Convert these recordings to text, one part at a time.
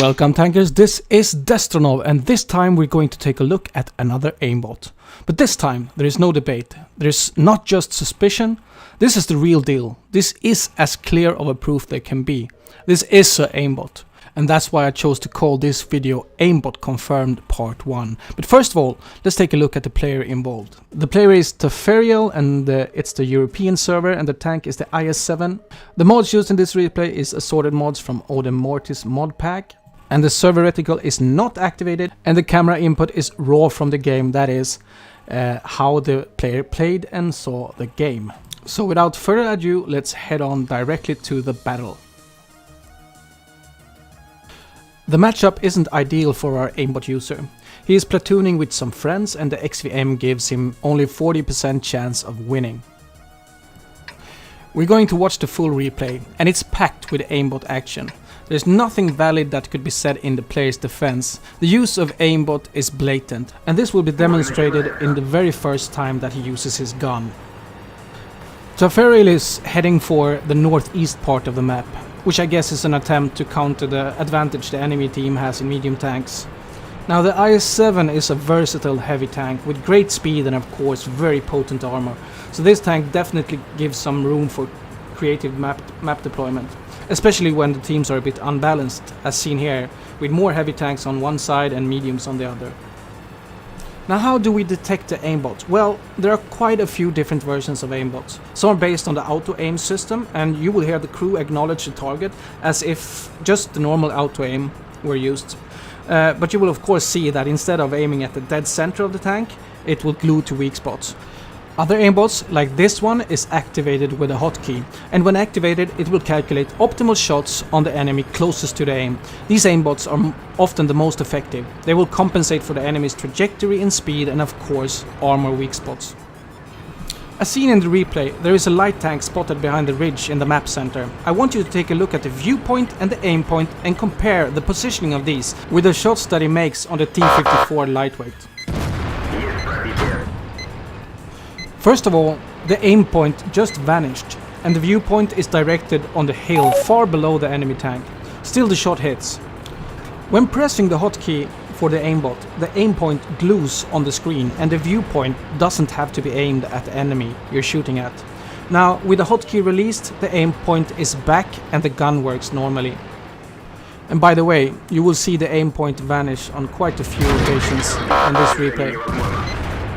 Welcome tankers, this is Destronov, and this time we're going to take a look at another aimbot. But this time there is no debate, there's not just suspicion, this is the real deal. This is as clear of a proof there can be. This is an aimbot, and that's why I chose to call this video Aimbot Confirmed Part 1. But first of all, let's take a look at the player involved. The player is Teferial, and it's the European server, and the tank is the IS-7. The mods used in this replay is assorted mods from Odin Mortis mod pack. And the server reticle is not activated, and the camera input is raw from the game, that is, how the player played and saw the game. So without further ado, let's head on directly to the battle. The matchup isn't ideal for our aimbot user. He is platooning with some friends, and the XVM gives him only 40% chance of winning. We're going to watch the full replay, and it's packed with aimbot action. There's nothing valid that could be said in the player's defense. The use of aimbot is blatant, and this will be demonstrated in the very first time that he uses his gun. Teferial is heading for the northeast part of the map, which I guess is an attempt to counter the advantage the enemy team has in medium tanks. Now the IS-7 is a versatile heavy tank with great speed and of course very potent armor, so this tank definitely gives some room for creative map deployment, especially when the teams are a bit unbalanced, as seen here, with more heavy tanks on one side and mediums on the other. Now how do we detect the aimbot? Well, there are quite a few different versions of aimbots. Some are based on the auto-aim system, and you will hear the crew acknowledge the target as if just the normal auto-aim were used. But you will of course see that instead of aiming at the dead center of the tank, it will glue to weak spots. Other aimbots, like this one, is activated with a hotkey, and when activated it will calculate optimal shots on the enemy closest to the aim. These aimbots are often the most effective. They will compensate for the enemy's trajectory and speed, and of course armor weak spots. As seen in the replay, there is a light tank spotted behind the ridge in the map center. I want you to take a look at the viewpoint and the aim point and compare the positioning of these with the shots that he makes on the T-54 lightweight. First of all, the aim point just vanished, and the viewpoint is directed on the hill far below the enemy tank. Still the shot hits. When pressing the hotkey for the aimbot, the aim point glues on the screen, and the viewpoint doesn't have to be aimed at the enemy you're shooting at. Now, with the hotkey released, the aim point is back and the gun works normally. And by the way, you will see the aim point vanish on quite a few occasions in this replay.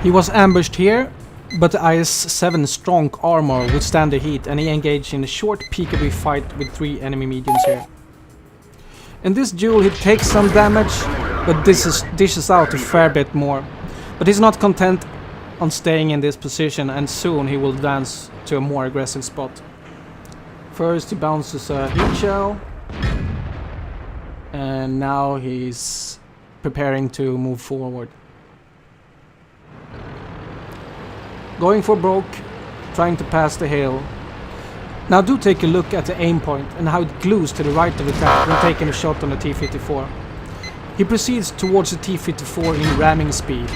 He was ambushed here, but the IS-7's strong armor would stand the heat, and he engaged in a short peekaboo fight with 3 enemy mediums here. In this duel he takes some damage, but dishes out a fair bit more. But he's not content on staying in this position, and soon he will advance to a more aggressive spot. First he bounces a heat shell, and now he's preparing to move forward. Going for broke, trying to pass the hill. Now do take a look at the aim point and how it glues to the right of the tank when taking a shot on the T-54. He proceeds towards the T-54 in ramming speed,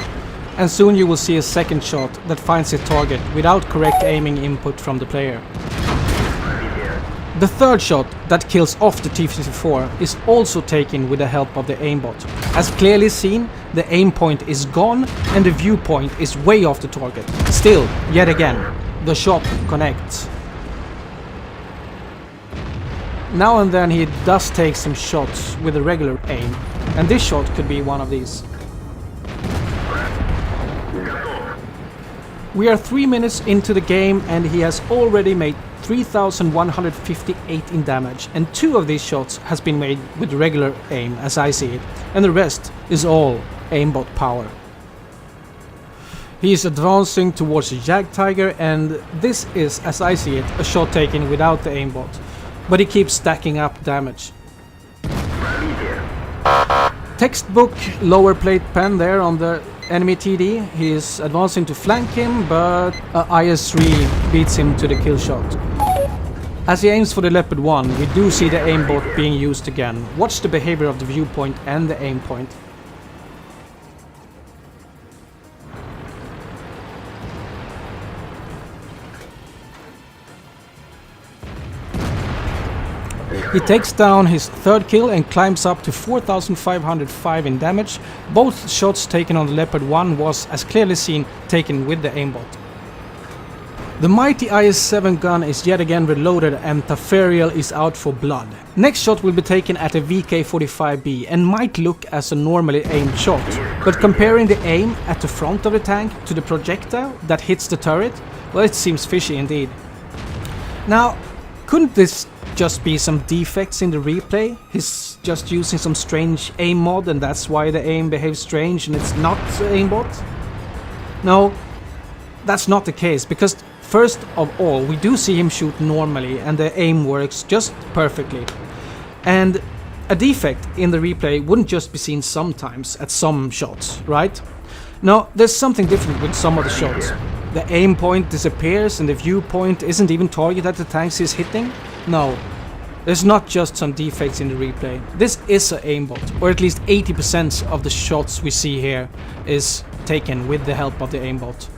and soon you will see a second shot that finds his target without correct aiming input from the player. The third shot that kills off the T-54 is also taken with the help of the aimbot. As clearly seen, the aim point is gone and the viewpoint is way off the target. Still, yet again, the shot connects. Now and then he does take some shots with a regular aim, and this shot could be one of these. We are 3 minutes into the game and he has already made 3,158 in damage, and 2 of these shots has been made with regular aim as I see it, and the rest is all aimbot power. He is advancing towards the Jag Tiger, and this is, as I see it, a shot taken without the aimbot, but he keeps stacking up damage. Textbook lower plate pen there on the enemy TD. He is advancing to flank him, but IS-3 beats him to the kill shot. As he aims for the Leopard 1, we do see the aimbot being used again. Watch the behavior of the viewpoint and the aim point. He takes down his third kill and climbs up to 4505 in damage. Both shots taken on the Leopard 1 was, as clearly seen, taken with the aimbot. The mighty IS-7 gun is yet again reloaded and Tafariel is out for blood. Next shot will be taken at a VK-45B and might look as a normally aimed shot, but comparing the aim at the front of the tank to the projectile that hits the turret, well, it seems fishy indeed. Now, couldn't this just be some defects in the replay? He's just using some strange aim mod and that's why the aim behaves strange and it's not aimbot? No, that's not the case, because first of all, we do see him shoot normally and the aim works just perfectly. And a defect in the replay wouldn't just be seen sometimes at some shots, right? No, there's something different with some of the shots. The aim point disappears and the viewpoint isn't even targeted at the tanks he's hitting. No, there's not just some defects in the replay. This is an aimbot, or at least 80% of the shots we see here is taken with the help of the aimbot.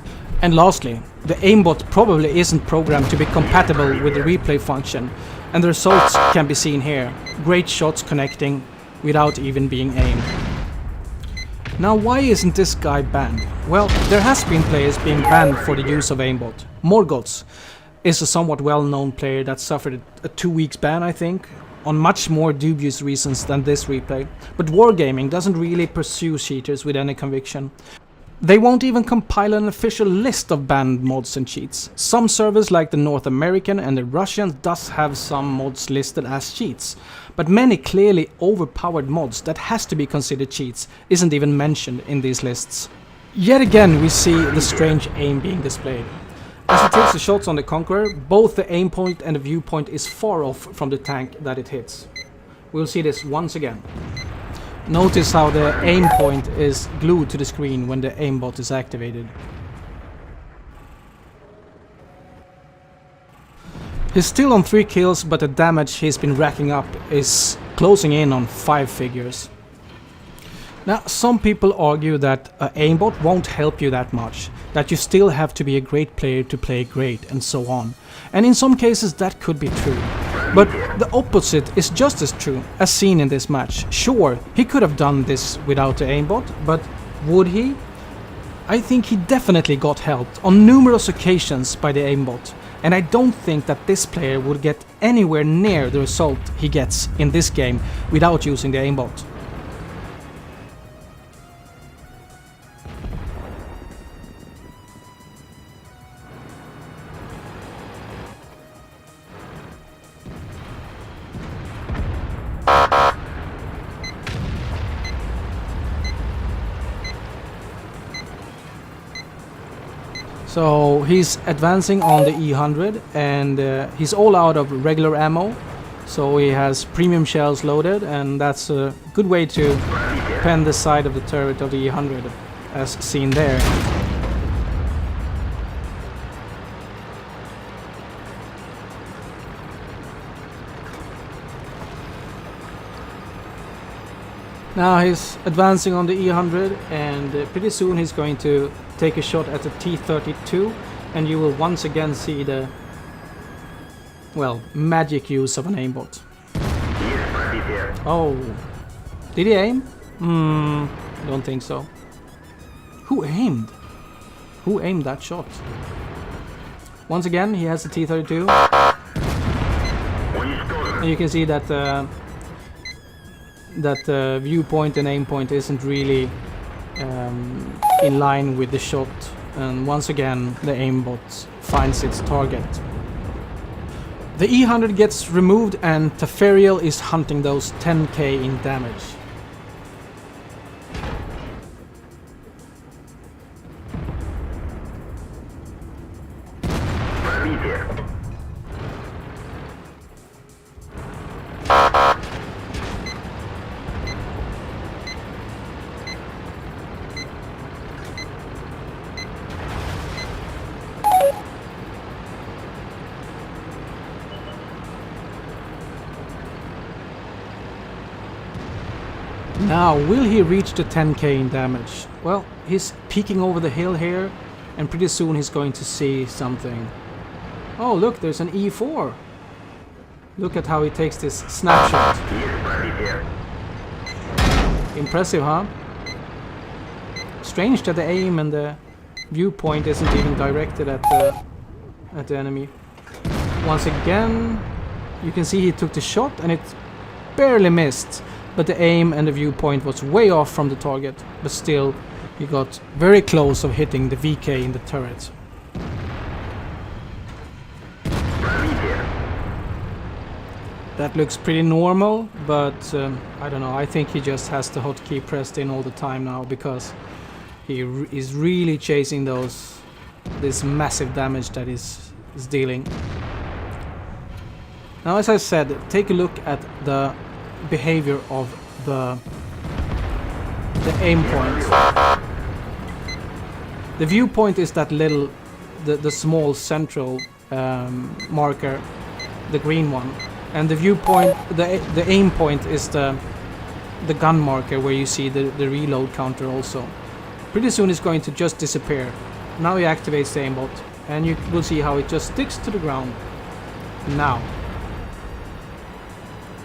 And lastly, the aimbot probably isn't programmed to be compatible with the replay function, and the results can be seen here. Great shots connecting without even being aimed. Now, why isn't this guy banned? Well, there has been players being banned for the use of aimbot. Morgoth is a somewhat well-known player that suffered a 2 weeks ban, I think, on much more dubious reasons than this replay. But Wargaming doesn't really pursue cheaters with any conviction. They won't even compile an official list of banned mods and cheats. Some servers like the North American and the Russian does have some mods listed as cheats, but many clearly overpowered mods that has to be considered cheats isn't even mentioned in these lists. Yet again we see the strange aim being displayed. As it takes the shots on the Conqueror, both the aim point and the viewpoint is far off from the tank that it hits. We'll see this once again. Notice how the aim point is glued to the screen when the aimbot is activated. He's still on 3 kills, but the damage he's been racking up is closing in on 5 figures. Now, some people argue that an aimbot won't help you that much, that you still have to be a great player to play great, and so on. And in some cases that could be true. But the opposite is just as true, as seen in this match. Sure, he could have done this without the aimbot, but would he? I think he definitely got helped on numerous occasions by the aimbot, and I don't think that this player would get anywhere near the result he gets in this game without using the aimbot. So he's advancing on the E100 and he's all out of regular ammo, so he has premium shells loaded, and that's a good way to pen the side of the turret of the E100 as seen there. Now he's advancing on the E100 and pretty soon he's going to take a shot at the T-32, and you will once again see the, well, magic use of an aimbot. Oh, did he aim? Don't think so. Who aimed? Who aimed that shot? Once again he has the T-32, and you can see that viewpoint and aim point isn't really in line with the shot, and once again the aimbot finds its target. The E100 gets removed and Tafariel is hunting those 10k in damage. Now, will he reach the 10k in damage? Well, he's peeking over the hill here, and pretty soon he's going to see something. Oh look, there's an E4. Look at how he takes this snapshot. Impressive, huh? Strange that the aim and the viewpoint isn't even directed at the enemy. Once again, you can see he took the shot and it barely missed, but the aim and the viewpoint was way off from the target. But still, he got very close of hitting the VK in the turret. That looks pretty normal, but I don't know, I think he just has the hotkey pressed in all the time now, because he is really chasing this massive damage that is dealing. Now, as I said, take a look at the behavior of the aim point. The viewpoint is that little, the small central marker, the green one. And the viewpoint, the aim point is the gun marker where you see the reload counter also. Pretty soon it's going to just disappear. Now he activates the aimbot and you will see how it just sticks to the ground. Now.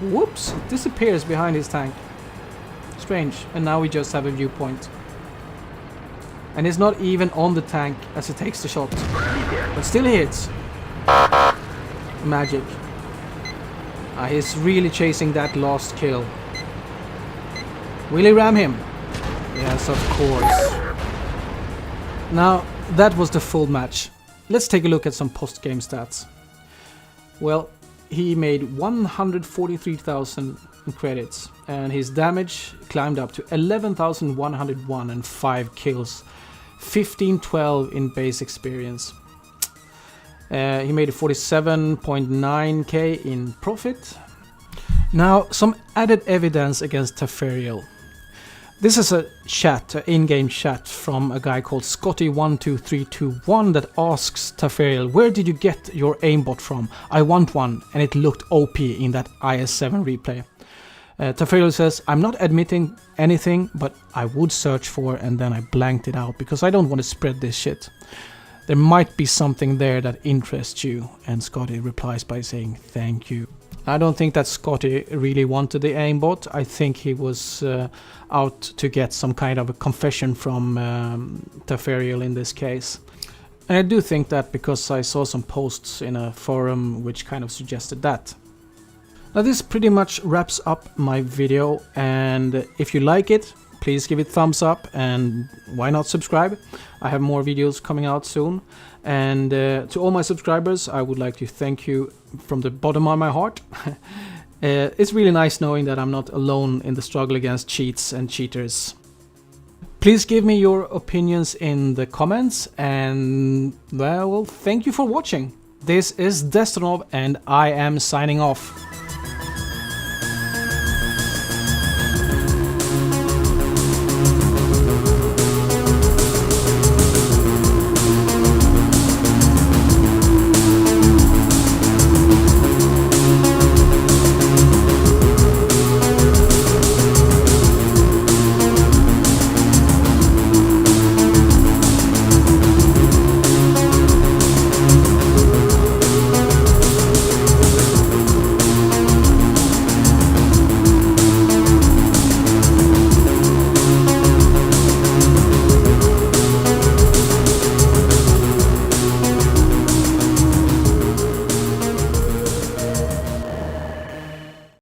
Whoops, it disappears behind his tank. Strange. And now we just have a viewpoint. And it's not even on the tank as it takes the shot. But still hits. Magic. He's really chasing that last kill. Will he ram him? Yes, of course. Now, that was the full match. Let's take a look at some post-game stats. Well, he made 143,000 credits, and his damage climbed up to 11,101 and 5 kills. 1512 in base experience. He made a 47.9k in profit. Now, some added evidence against Tafariel. This is a chat, an in-game chat from a guy called Scotty12321 that asks Tafariel, where did you get your aimbot from? I want one, and it looked OP in that IS-7 replay. Tafariel says, I'm not admitting anything, but I would search for, and then I blanked it out because I don't want to spread this shit. There might be something there that interests you. And Scotty replies by saying thank you. I don't think that Scotty really wanted the aimbot. I think he was out to get some kind of a confession from Tafariel in this case. And I do think that because I saw some posts in a forum which kind of suggested that. Now this pretty much wraps up my video, and if you like it, please give it thumbs up, and why not subscribe? I have more videos coming out soon. And to all my subscribers, I would like to thank you from the bottom of my heart. It's really nice knowing that I'm not alone in the struggle against cheats and cheaters. Please give me your opinions in the comments, and well, thank you for watching. This is Destronov, and I am signing off.